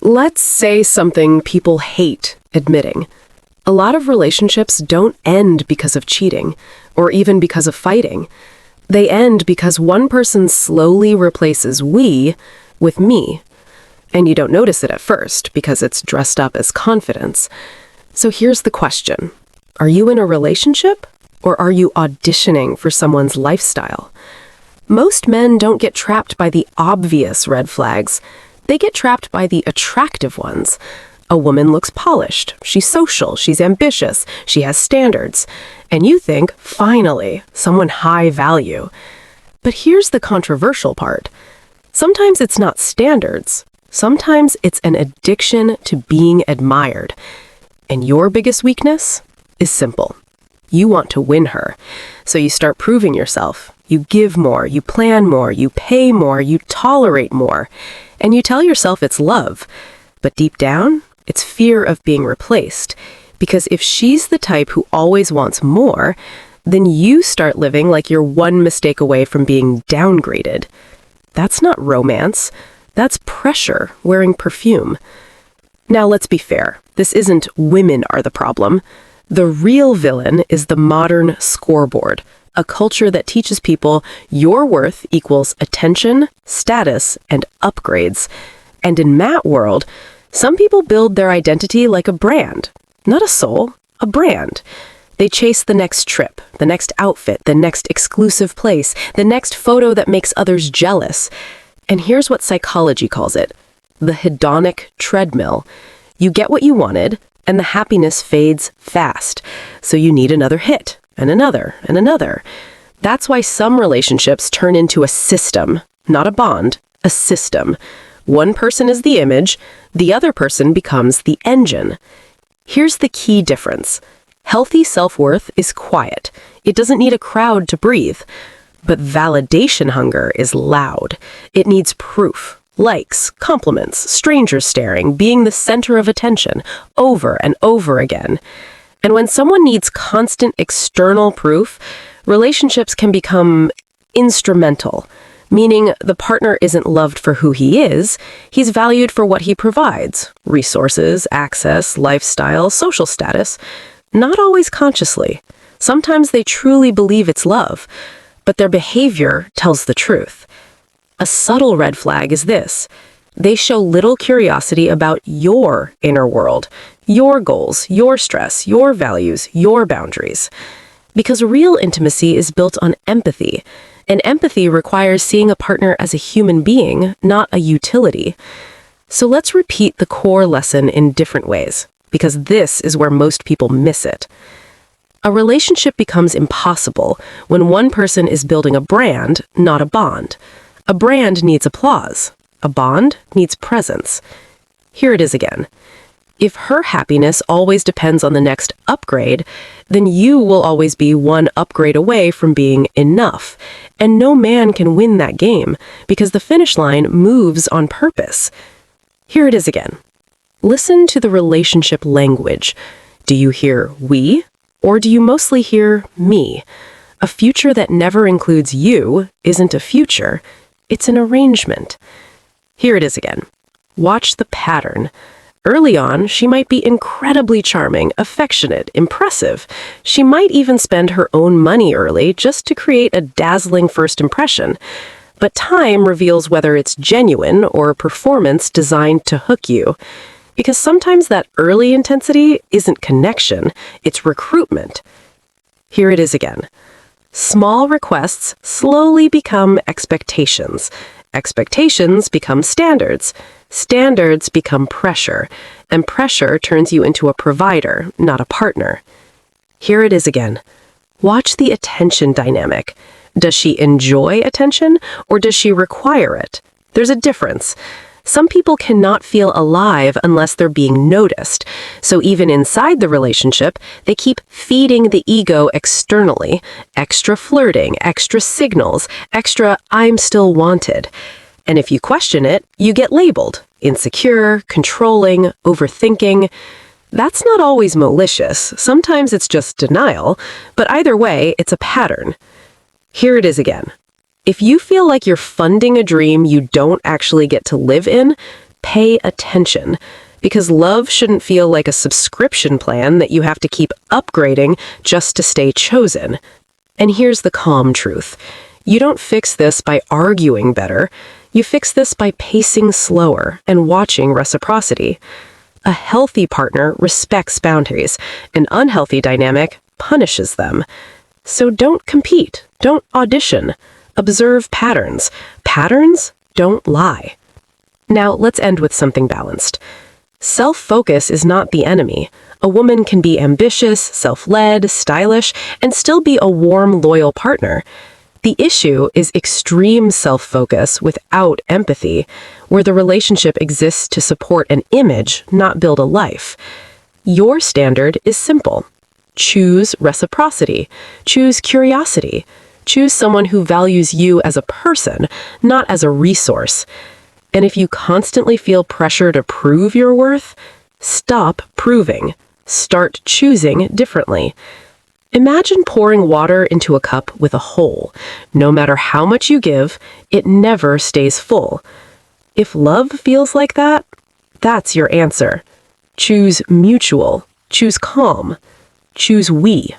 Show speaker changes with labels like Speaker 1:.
Speaker 1: Let's say something people hate admitting. A lot of relationships don't end because of cheating, or even because of fighting. They end because one person slowly replaces we with me. And you don't notice it at first because it's dressed up as confidence. So here's the question. Are you in a relationship, or are you auditioning for someone's lifestyle? Most men don't get trapped by the obvious red flags. They get trapped by the attractive ones. A woman looks polished, she's social, she's ambitious, she has standards. And you think, finally, someone high value. But here's the controversial part. Sometimes it's not standards. Sometimes it's an addiction to being admired. And your biggest weakness is simple. You want to win her. So you start proving yourself. You give more, you plan more, you pay more, you tolerate more. And you tell yourself it's love. But deep down, it's fear of being replaced. Because if she's the type who always wants more, then you start living like you're one mistake away from being downgraded. That's not romance. That's pressure wearing perfume. Now let's be fair. This isn't women are the problem. The real villain is the modern scoreboard, a culture that teaches people your worth equals attention, status, and upgrades. And in that world, some people build their identity like a brand. Not a soul, a brand. They chase the next trip, the next outfit, the next exclusive place, the next photo that makes others jealous. And here's what psychology calls it: the hedonic treadmill. You get what you wanted, and the happiness fades fast. So you need another hit, and another, and another. That's why some relationships turn into a system, not a bond, a system. One person is the image, the other person becomes the engine. Here's the key difference. Healthy self-worth is quiet. It doesn't need a crowd to breathe. But validation hunger is loud. It needs proof. Likes, compliments, strangers staring, being the center of attention, over and over again. And when someone needs constant external proof, relationships can become instrumental, meaning the partner isn't loved for who he is, he's valued for what he provides: resources, access, lifestyle, social status. Not always consciously. Sometimes they truly believe it's love, but their behavior tells the truth. A subtle red flag is this: they show little curiosity about your inner world, your goals, your stress, your values, your boundaries. Because real intimacy is built on empathy, and empathy requires seeing a partner as a human being, not a utility. So let's repeat the core lesson in different ways, because this is where most people miss it. A relationship becomes impossible when one person is building a brand, not a bond. A brand needs applause. A bond needs presence. Here it is again. If her happiness always depends on the next upgrade, then you will always be one upgrade away from being enough. And no man can win that game because the finish line moves on purpose. Here it is again. Listen to the relationship language. Do you hear we? Or do you mostly hear me? A future that never includes you isn't a future, it's an arrangement. Here it is again. Watch the pattern. Early on, she might be incredibly charming, affectionate, impressive. She might even spend her own money early just to create a dazzling first impression. But time reveals whether it's genuine or a performance designed to hook you. Because sometimes that early intensity isn't connection, it's recruitment. Here it is again. Small requests slowly become expectations. Expectations become standards. Standards become pressure. And pressure turns you into a provider, not a partner. Here it is again. Watch the attention dynamic. Does she enjoy attention, or does she require it? There's a difference. Some people cannot feel alive unless they're being noticed. So even inside the relationship, they keep feeding the ego externally. Extra flirting, extra signals, extra "I'm still wanted." And if you question it, you get labeled insecure, controlling, overthinking. That's not always malicious. Sometimes it's just denial. But either way, it's a pattern. Here it is again. If you feel like you're funding a dream you don't actually get to live in, Pay attention, because love shouldn't feel like a subscription plan that you have to keep upgrading just to stay chosen. And here's the calm truth. You don't fix this by arguing better. You fix this by pacing slower and watching reciprocity. A healthy partner respects boundaries. An unhealthy dynamic punishes them. So don't compete. Don't audition. Observe patterns. Patterns don't lie. Now, let's end with something balanced. Self-focus is not the enemy. A woman can be ambitious, self-led, stylish, and still be a warm, loyal partner. The issue is extreme self-focus without empathy, where the relationship exists to support an image, not build a life. Your standard is simple. Choose reciprocity. Choose curiosity. Choose someone who values you as a person, not as a resource. And if you constantly feel pressure to prove your worth, stop proving. Start choosing differently. Imagine pouring water into a cup with a hole. No matter how much you give, it never stays full. If love feels like that, that's your answer. Choose mutual. Choose calm. Choose we.